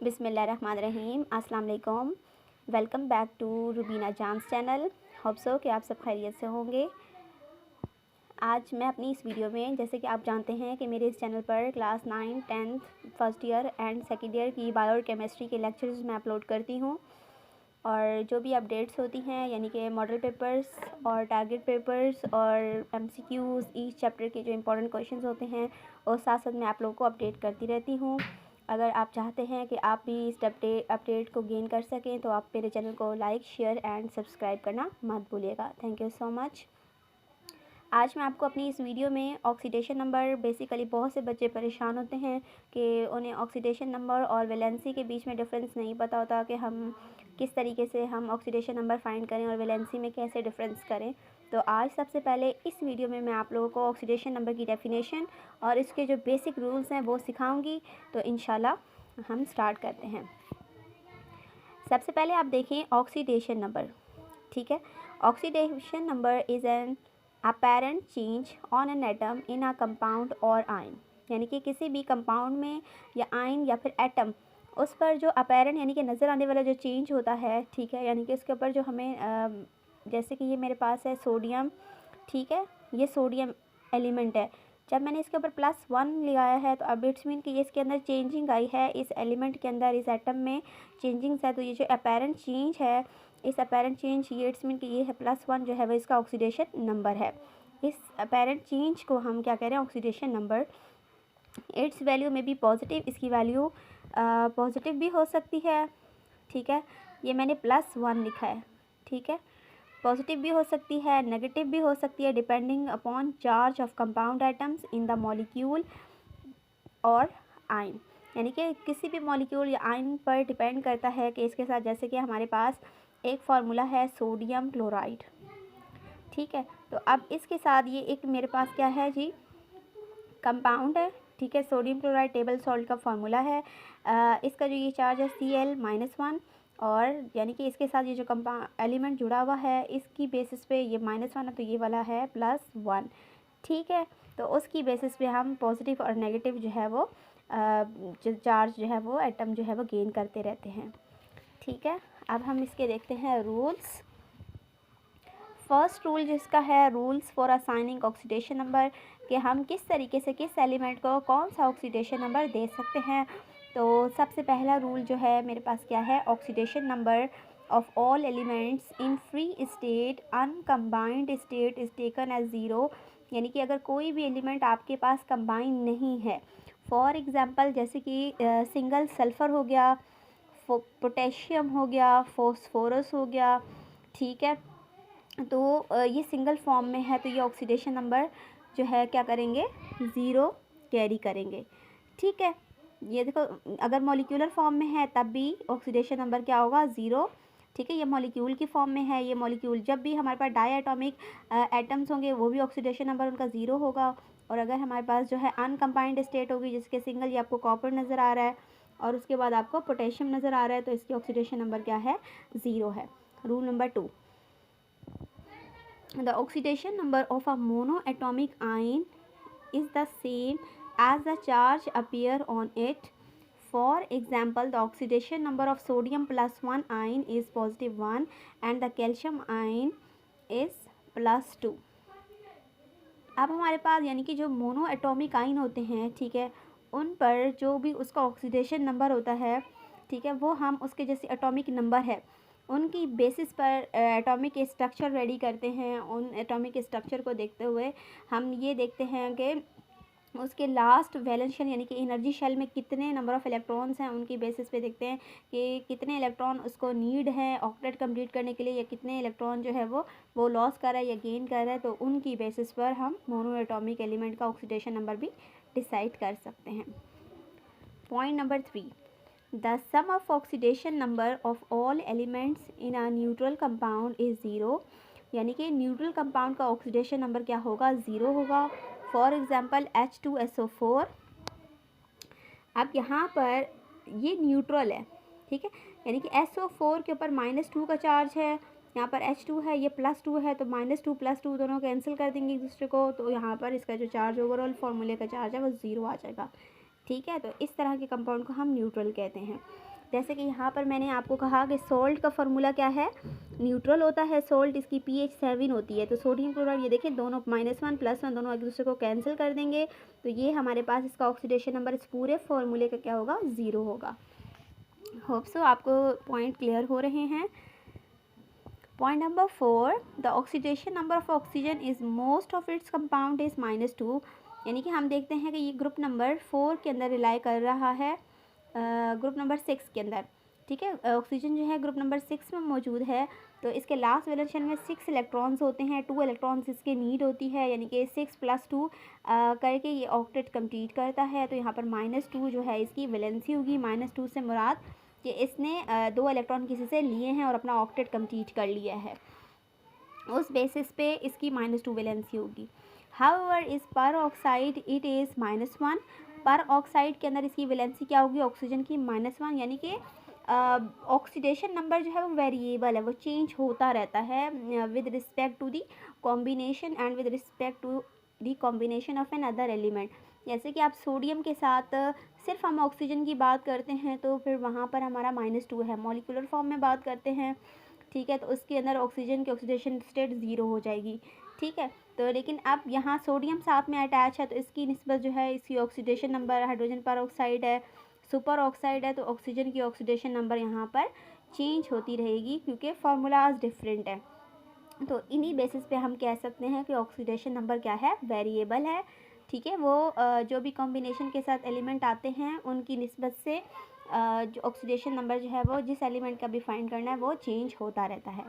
बिस्मिल्लाहिर्रहमानिर्रहीम। अस्सलाम वालेकुम। वेलकम बैक टू रुबीना जाम्स चैनल। होप सो कि आप सब खैरियत से होंगे। आज मैं अपनी इस वीडियो में, जैसे कि आप जानते हैं कि मेरे इस चैनल पर class 9, 10th, first year and second year की बायो और केमिस्ट्री के लेक्चर्स मैं अपलोड करती हूँ। और जो भी अपडेट्स होती हैं, यानी कि मॉडल पेपर्स और टारगेट पेपर्स और MCQs, ईच चैप्टर के जो इंपॉर्टेंट क्वेश्चंस होते हैं, और साथ साथ मैं आप लोगों को अपडेट करती रहती हूँ। अगर आप चाहते हैं कि आप भी इस अपडेट को गेन कर सकें तो आप मेरे चैनल को लाइक, शेयर एंड सब्सक्राइब करना मत भूलिएगा। Thank you so much. आज मैं आपको अपनी इस वीडियो में ऑक्सीडेशन नंबर, बेसिकली बहुत से बच्चे परेशान होते हैं कि उन्हें ऑक्सीडेशन नंबर और वैलेंसी के बीच में डिफरेंस नहीं पता होता कि हम किस तरीके से हम ऑक्सीडेशन नंबर फाइंड करें और वैलेंसी में कैसे डिफरेंस करें। तो आज सबसे पहले इस वीडियो में मैं आप लोगों को ऑक्सीडेशन नंबर की डेफिनेशन और इसके जो बेसिक रूल्स हैं वो सिखाऊंगी। तो इंशाल्लाह हम स्टार्ट करते हैं। सबसे पहले आप देखें ऑक्सीडेशन नंबर। ठीक है, oxidation number is an apparent change on an atom in a compound और आयन, यानी कि किसी भी कंपाउंड में या आयन या फिर एटम, उस पर जो अपेरेंट यानी कि नज़र आने वाला जो चेंज होता है, ठीक है, यानी कि उसके ऊपर जो हमें जैसे कि ये मेरे पास है सोडियम, ठीक है, ये सोडियम एलिमेंट है। जब मैंने इसके ऊपर +1 लगाया है तो अब इट्स मीन कि ये इसके अंदर चेंजिंग आई है, इस एलिमेंट के अंदर, इस एटम में चेंजिंग्स है। तो ये जो अपेरेंट चेंज है, इस अपेरेंट चेंज, ये इट्स मीन कि ये है +1 जो है वो इसका ऑक्सीडेशन नंबर है। इस अपेरेंट चेंज को हम क्या कह रहे हैं, ऑक्सीडेशन नंबर। इट्स वैल्यू में भी पॉजिटिव, इसकी वैल्यू पॉजिटिव भी हो सकती है। ठीक है, ये मैंने +1 लिखा है। ठीक है, पॉजिटिव भी हो सकती है, नेगेटिव भी हो सकती है, depending upon charge of compound atoms in the molecule और आयन, यानी कि किसी भी मॉलिक्यूल या आयन पर डिपेंड करता है कि इसके साथ, जैसे कि हमारे पास एक फार्मूला है सोडियम क्लोराइड। ठीक है, तो अब इसके साथ ये एक मेरे पास क्या है जी, कंपाउंड है। ठीक है, सोडियम क्लोराइड टेबल सॉल्ट का फार्मूला है। इसका जो ये चार्ज है Cl-1, और यानी कि इसके साथ ये जो कंपाउंड एलिमेंट जुड़ा हुआ है, इसकी बेसिस पे ये -1 है तो ये वाला है +1। ठीक है, तो उसकी बेसिस पे हम पॉजिटिव और नेगेटिव जो है वो जो चार्ज जो है वो एटम जो है वो गेन करते रहते हैं। ठीक है, अब हम इसके देखते हैं रूल्स। फर्स्ट रूल जिसका है, rules for assigning oxidation number, कि हम किस तरीके से किस एलिमेंट को कौन सा ऑक्सीडेशन नंबर दे सकते हैं। तो सबसे पहला रूल जो है मेरे पास क्या है, oxidation number of all elements in free state uncombined state is taken as 0, यानी कि अगर कोई भी एलिमेंट आपके पास कंबाइन नहीं है, फॉर एग्ज़ाम्पल जैसे कि सिंगल सल्फ़र हो गया, पोटेशियम हो गया, फॉस्फोरस हो गया, ठीक है, तो ये सिंगल फॉर्म में है तो ये ऑक्सीडेशन नंबर जो है क्या करेंगे, 0 कैरी करेंगे। ठीक है, ये देखो, अगर मॉलिक्यूलर फॉर्म में है तब भी ऑक्सीडेशन नंबर क्या होगा, 0। ठीक है, ये मॉलिक्यूल की फॉर्म में है, ये मॉलिक्यूल जब भी हमारे पास डाई एटॉमिक एटम्स होंगे वो भी ऑक्सीडेशन नंबर उनका 0 होगा। और अगर हमारे पास जो है अनकम्बाइंड स्टेट होगी, जिसके सिंगल, ये आपको कॉपर नज़र आ रहा है और उसके बाद आपको पोटेशियम नज़र आ रहा है, तो इसकी ऑक्सीडेशन नंबर क्या है, 0 है। Rule number 2, the oxidation number of a monoatomic ion is the same as the charge appear on it. For example, the oxidation number of sodium +1 ion is +1 and the calcium ion is +2। अब हमारे पास यानी कि जो mono atomic ion होते हैं, ठीक है, उन पर जो भी उसका ऑक्सीडेशन नंबर होता है, ठीक है, वो हम उसके जैसे एटॉमिक नंबर है उनकी बेसिस पर एटॉमिक स्ट्रक्चर रेडी करते हैं। उन एटॉमिक स्ट्रक्चर को देखते हुए हम ये देखते हैं कि उसके लास्ट वैलेंस शेल यानी कि एनर्जी शेल में कितने नंबर ऑफ़ इलेक्ट्रॉन्स हैं, उनकी बेसिस पे देखते हैं कि कितने इलेक्ट्रॉन उसको नीड है ऑक्टेट कंप्लीट करने के लिए, या कितने इलेक्ट्रॉन जो है वो लॉस कर रहा है या गेन कर रहा है। तो उनकी बेसिस पर हम मोनो एटॉमिक एलिमेंट का ऑक्सीडेशन नंबर भी डिसाइड कर सकते हैं। Point number 3, the sum of oxidation number of all elements in a neutral compound is 0, यानी कि न्यूट्रल कंपाउंड का ऑक्सीडेशन नंबर क्या होगा, 0 होगा। For example H2SO4। अब यहाँ पर ये न्यूट्रल है, ठीक है, यानी कि SO4 के ऊपर -2 का चार्ज है, यहाँ पर H2 है, ये +2 है, तो -2 +2 दोनों कैंसिल कर देंगे एक दूसरे को, तो यहाँ पर इसका जो चार्ज ओवरऑल फार्मूले का चार्ज है वो 0 आ जाएगा। ठीक है, तो इस तरह के कंपाउंड को हम न्यूट्रल कहते हैं। जैसे कि यहाँ पर मैंने आपको कहा कि सोल्ट का फार्मूला क्या है, न्यूट्रल होता है सोल्ट, इसकी pH 7 होती है। तो सोडियम क्लोराइड, ये देखिए दोनों -1 +1 दोनों एक दूसरे को कैंसिल कर देंगे, तो ये हमारे पास इसका ऑक्सीडेशन नंबर इस पूरे फार्मूले का क्या होगा, 0 होगा। होप सो आपको पॉइंट क्लियर हो रहे हैं। Point number 4, the oxidation number of oxygen is most of its compound is -2। यानी कि हम देखते हैं कि ये ग्रुप नंबर 4 के अंदर रिलाई कर रहा है, ग्रुप नंबर 6 के अंदर, ठीक है। ऑक्सीजन जो है ग्रुप नंबर 6 में मौजूद है, तो इसके लास्ट वैलेंस शेल में 6 इलेक्ट्रॉन्स होते हैं, 2 इलेक्ट्रॉन्स इसके नीड होती है, यानी कि 6 + 2 करके ये ऑक्टेट कंप्लीट करता है। तो यहाँ पर -2 जो है इसकी वैलेंसी होगी। -2 से मुराद कि इसने 2 इलेक्ट्रॉन किसी से लिए हैं और अपना ऑक्टेट कंप्लीट कर लिया है, उस बेसिस पे इसकी -2 वैलेंसी होगी। हाउएवर इस पर ऑक्साइड इट इज़ -1। पर ऑक्साइड के अंदर इसकी वैलेंसी क्या होगी, ऑक्सीजन की -1, यानी कि ऑक्सीडेशन नंबर जो है वो वेरिएबल है, वो चेंज होता रहता है with respect to the combination and with respect to the combination of an other element. जैसे कि आप सोडियम के साथ सिर्फ हम ऑक्सीजन की बात करते हैं तो फिर वहाँ पर हमारा -2 है। मॉलिक्यूलर फॉर्म में बात करते हैं, ठीक है, तो उसके अंदर ऑक्सीजन की ऑक्सीडेशन स्टेट 0 हो जाएगी, ठीक है। तो लेकिन अब यहाँ सोडियम साथ में अटैच है, तो इसकी निस्बत जो है, इसकी ऑक्सीडेशन नंबर, हाइड्रोजन पर ऑक्साइड है, सुपर ऑक्साइड है, तो ऑक्सीजन की ऑक्सीडेशन नंबर यहाँ पर चेंज होती रहेगी क्योंकि फार्मूलाज डिफरेंट है। तो इन्हीं बेसिस पे हम कह सकते हैं कि ऑक्सीडेशन नंबर क्या है, वेरिएबल है, ठीक है। वो जो भी कॉम्बिनेशन के साथ एलिमेंट आते हैं उनकी निस्बत से जो ऑक्सीडेशन नंबर जो है वो जिस एलिमेंट का भी फाइंड करना है वो चेंज होता रहता है।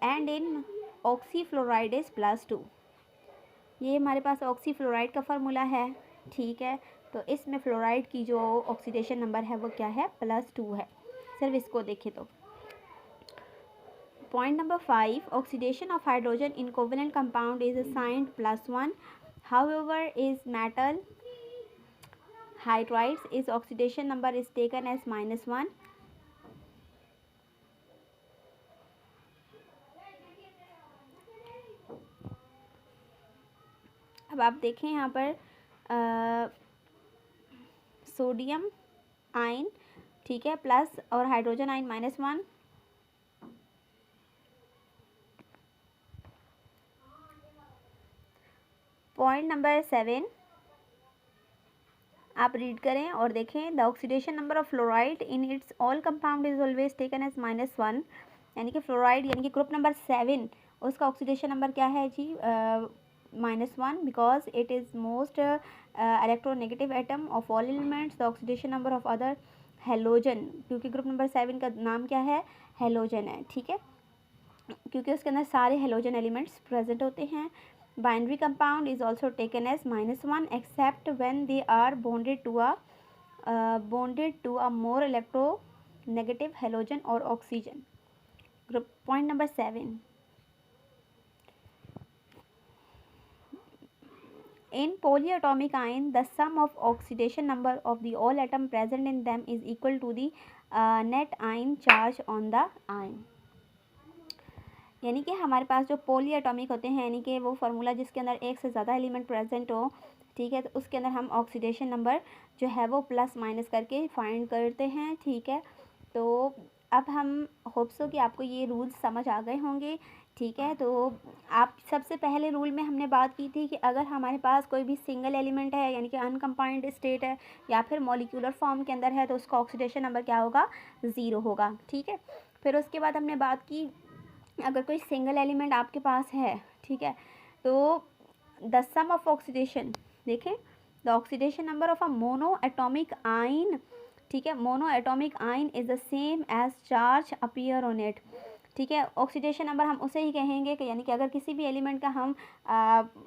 And in oxyfluoride is +2। ये हमारे पास ऑक्सीफ्लोराइड का फार्मूला है, ठीक है। तो इसमें फ्लोराइड की जो ऑक्सीडेशन नंबर है वो क्या है, +2 है। सिर्फ इसको देखें तो। Point number 5, oxidation of hydrogen in covalent compound is assigned +1। However is metal hydrides is oxidation number is taken as -1। अब आप देखें यहाँ पर सोडियम आयन, ठीक है, प्लस और हाइड्रोजन आयन -1। पॉइंट नंबर 7 आप रीड करें और देखें, the oxidation number of fluoride in its all compound is always taken as -1। यानी कि फ्लोराइड यानी कि ग्रुप नंबर 7 उसका ऑक्सीडेशन नंबर क्या है जी, -1, because it is most electronegative atom of all elements. The oxidation number of other halogen, क्योंकि group number 7 का नाम क्या है, हेलोजन है, ठीक है, क्योंकि उसके अंदर सारे हेलोजन एलिमेंट्स प्रेजेंट होते हैं। Binary compound is also taken as -1 except when they are bonded to a more electronegative halogen or oxygen. Group point number 7. In polyatomic ion, the sum of oxidation number of the all atom present in them is equal to the net ion charge on the ion. यानी कि हमारे पास जो पोली atomic होते हैं, यानी कि वो formula जिसके अंदर एक से ज़्यादा एलिमेंट प्रेजेंट हो, ठीक है, तो उसके अंदर हम ऑक्सीडेशन नंबर जो है वो +- करके फाइंड करते हैं, ठीक है। तो अब हम होप्स हो कि आपको ये रूल्स समझ आ गए होंगे, ठीक है। तो आप सबसे पहले रूल में हमने बात की थी कि अगर हमारे पास कोई भी सिंगल एलिमेंट है, यानी कि अनकम्बाइंड स्टेट है या फिर मॉलिक्यूलर फॉर्म के अंदर है, तो उसका ऑक्सीडेशन नंबर क्या होगा, 0 होगा, ठीक है। फिर उसके बाद हमने बात की अगर कोई सिंगल एलिमेंट आपके पास है, ठीक है, तो द सम ऑफ ऑक्सीडेशन, देखें, the oxidation number of a mono atomic ion, ठीक है, mono atomic ion is the same as charge appear on it, ठीक है। ऑक्सीडेशन नंबर हम उसे ही कहेंगे कि यानी कि अगर किसी भी एलिमेंट का हम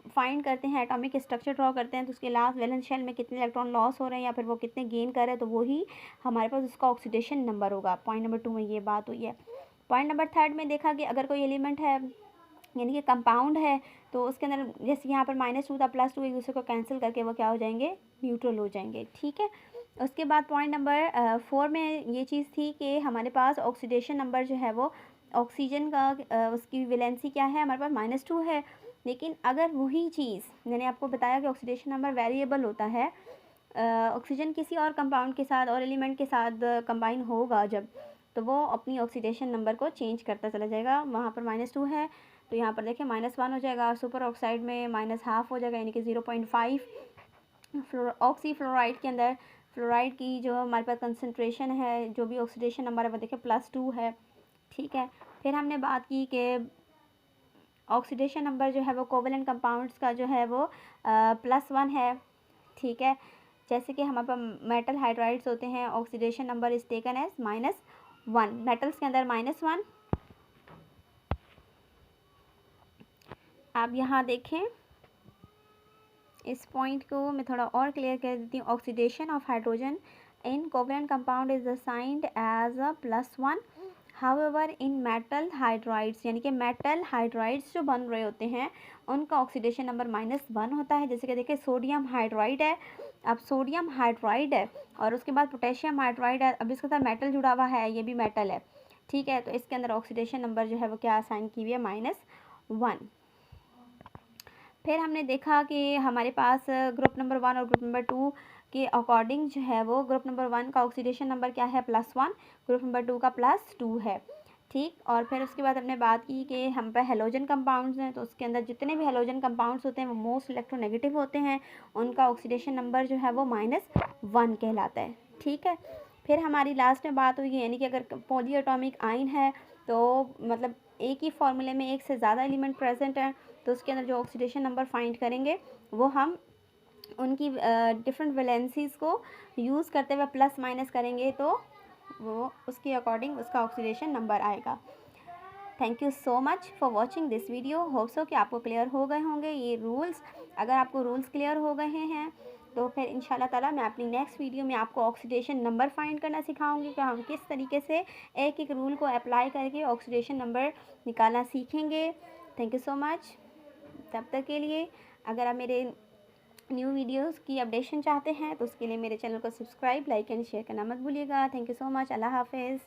फाइंड करते हैं, एटॉमिक स्ट्रक्चर ड्रॉ करते हैं, तो उसके लास्ट वैलेंस शेल में कितने इलेक्ट्रॉन लॉस हो रहे हैं या फिर वो कितने गेन कर रहे हैं, तो वही हमारे पास उसका ऑक्सीडेशन नंबर होगा। पॉइंट नंबर 2 में ये बात हुई है। पॉइंट नंबर 3 में देखा कि अगर कोई एलिमेंट है यानी कि कंपाउंड है, तो उसके अंदर जैसे यहाँ पर -2 था, +2 एक दूसरे को कैंसिल करके वो क्या हो जाएंगे, न्यूट्रल हो जाएंगे, ठीक है। उसके बाद पॉइंट नंबर 4 में ये चीज़ थी कि हमारे पास ऑक्सीडेशन नंबर जो है वो ऑक्सीजन का उसकी वैलेंसी क्या है, हमारे पास -2 है। लेकिन अगर वही चीज़ मैंने आपको बताया कि ऑक्सीडेशन नंबर वेरिएबल होता है, ऑक्सीजन किसी और कंपाउंड के साथ और एलिमेंट के साथ कंबाइन होगा जब, तो वो अपनी ऑक्सीडेशन नंबर को चेंज करता चला जाएगा। वहाँ पर -2 है तो यहाँ पर देखिए -1 हो जाएगा। सुपर ऑक्साइड में -1/2 हो जाएगा, यानी कि 0.5। ऑक्सी फ्लोराइड के अंदर फ्लोराइड की जो हमारे पास कंसनट्रेशन है, जो भी ऑक्सीडेशन नंबर है वो देखिए +2 है। ठीक है, फिर हमने बात की कि ऑक्सीडेशन नंबर जो है वो कोवेलेंट कंपाउंड्स का जो है वो +1 है। ठीक है, जैसे कि हमारे पास मेटल हाइड्राइड्स होते हैं, oxidation number is taken as -1। Metals के अंदर -1। आप यहाँ देखें, इस पॉइंट को मैं थोड़ा और क्लियर कर देती हूँ। Oxidation of hydrogen in covalent compound is assigned as a +1। However in metal hydrides, यानी कि मेटल हाइड्राइड्स जो बन रहे होते हैं उनका ऑक्सीडेशन नंबर -1 होता है। जैसे कि देखिए सोडियम हाइड्राइड है, अब सोडियम हाइड्राइड है और उसके बाद पोटेशियम हाइड्राइड है, अब इसके साथ मेटल जुड़ा हुआ है, ये भी मेटल है। ठीक है, तो इसके अंदर ऑक्सीडेशन नंबर जो है वो क्या असाइन की हुई है, -1। फिर हमने देखा कि हमारे पास ग्रुप नंबर 1 और ग्रुप नंबर 2 के अकॉर्डिंग जो है वो ग्रुप नंबर 1 का ऑक्सीडेशन नंबर क्या है, +1। ग्रुप नंबर 2 का +2 है। ठीक, और फिर उसके बाद हमने बात की कि हम पे हेलोजन कंपाउंड्स हैं, तो उसके अंदर जितने भी हेलोजन कंपाउंड्स होते हैं वो मोस्ट इलेक्ट्रोनेगेटिव होते हैं, उनका ऑक्सीडेशन नंबर जो है वो -1 कहलाता है। ठीक है, फिर हमारी लास्ट में बात हुई, यानी कि अगर पॉली एटॉमिक आयन है तो मतलब एक ही फॉर्मूले में एक से ज़्यादा एलिमेंट प्रेजेंट है, तो उसके अंदर जो ऑक्सीडेशन नंबर फाइंड करेंगे वो हम उनकी डिफरेंट वैलेंसीज़ को यूज़ करते हुए प्लस माइनस करेंगे, तो वो उसके अकॉर्डिंग उसका ऑक्सीडेशन नंबर आएगा। Thank you so much for watching this video. Hope so कि आपको क्लियर हो गए होंगे ये रूल्स। अगर आपको रूल्स क्लियर हो गए हैं तो फिर इंशाल्लाह ताला मैं अपनी नेक्स्ट वीडियो में आपको ऑक्सीडेशन नंबर फाइंड करना सिखाऊंगी कि हम किस तरीके से एक एक रूल को अप्लाई करके ऑक्सीडेशन नंबर निकालना सीखेंगे। Thank you so much. तब तक के लिए अगर आप मेरे न्यू वीडियोस की अपडेशन चाहते हैं तो उसके लिए मेरे चैनल को सब्सक्राइब, लाइक एंड शेयर करना मत भूलिएगा। Thank you so much. अल्लाह हाफिज़।